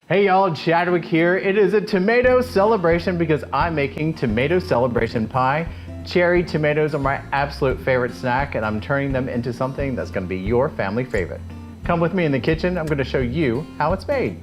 Hey y'all, Chadwick here. It is a tomato celebration because I'm making tomato celebration pie. Cherry tomatoes are my absolute favorite snack and I'm turning them into something that's gonna be your family favorite. Come with me in the kitchen, I'm gonna show you how it's made.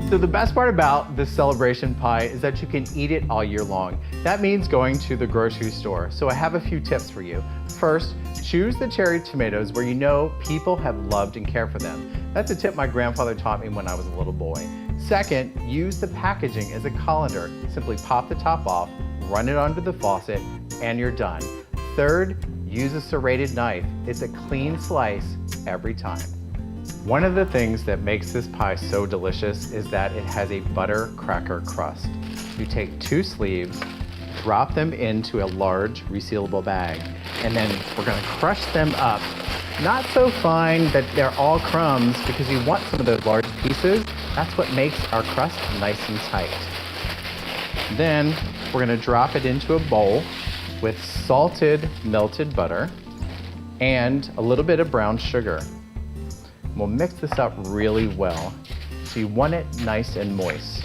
So the best part about this celebration pie is that you can eat it all year long. That means going to the grocery store. So I have a few tips for you. First, choose the cherry tomatoes where you know people have loved and cared for them. That's a tip my grandfather taught me when I was a little boy. Second, use the packaging as a colander. Simply pop the top off, run it onto the faucet, and you're done. Third, use a serrated knife. It's a clean slice every time. One of the things that makes this pie so delicious is that it has a butter cracker crust. You take 2 sleeves, drop them into a large resealable bag, and then we're gonna crush them up. Not so fine that they're all crumbs because you want some of those large pieces. That's what makes our crust nice and tight. Then we're gonna drop it into a bowl with salted melted butter and a little bit of brown sugar. We'll mix this up really well. So you want it nice and moist.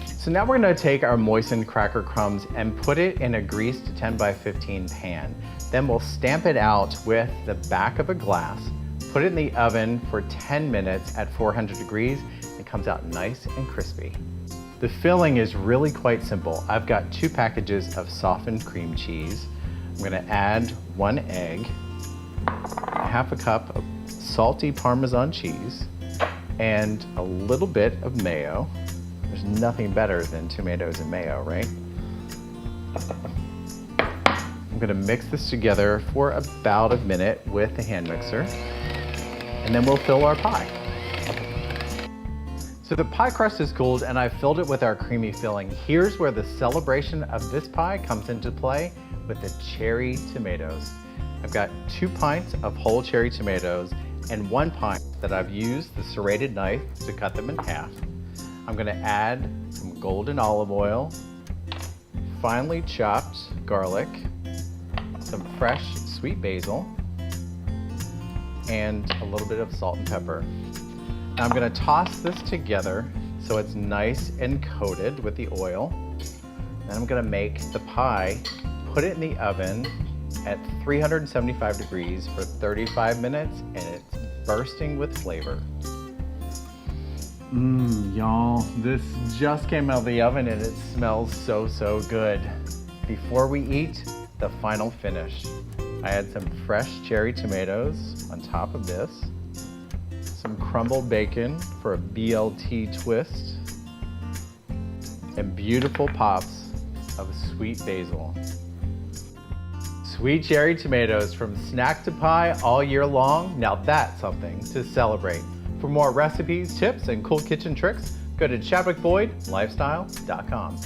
So now we're gonna take our moistened cracker crumbs and put it in a greased 10 by 15 pan. Then we'll stamp it out with the back of a glass, put it in the oven for 10 minutes at 400 degrees. It comes out nice and crispy. The filling is really quite simple. I've got 2 packages of softened cream cheese. I'm gonna add 1 egg, half a cup of salty Parmesan cheese, and a little bit of mayo. There's nothing better than tomatoes and mayo, right? I'm gonna mix this together for about a minute with the hand mixer, and then we'll fill our pie. So the pie crust is cooled and I've filled it with our creamy filling. Here's where the celebration of this pie comes into play with the cherry tomatoes. I've got 2 pints of whole cherry tomatoes and 1 pint that I've used the serrated knife to cut them in half. I'm gonna add some golden olive oil, finely chopped garlic, some fresh sweet basil, and a little bit of salt and pepper. Now I'm gonna toss this together so it's nice and coated with the oil. Then I'm gonna make the pie, put it in the oven at 375 degrees for 35 minutes, and it's bursting with flavor. Y'all, this just came out of the oven and it smells so good. Before we eat, the final finish. I add some fresh cherry tomatoes on top of this, some crumbled bacon for a BLT twist, and beautiful pops of sweet basil. Sweet cherry tomatoes from snack to pie all year long. Now that's something to celebrate. For more recipes, tips, and cool kitchen tricks, go to ChadwickBoydLifestyle.com.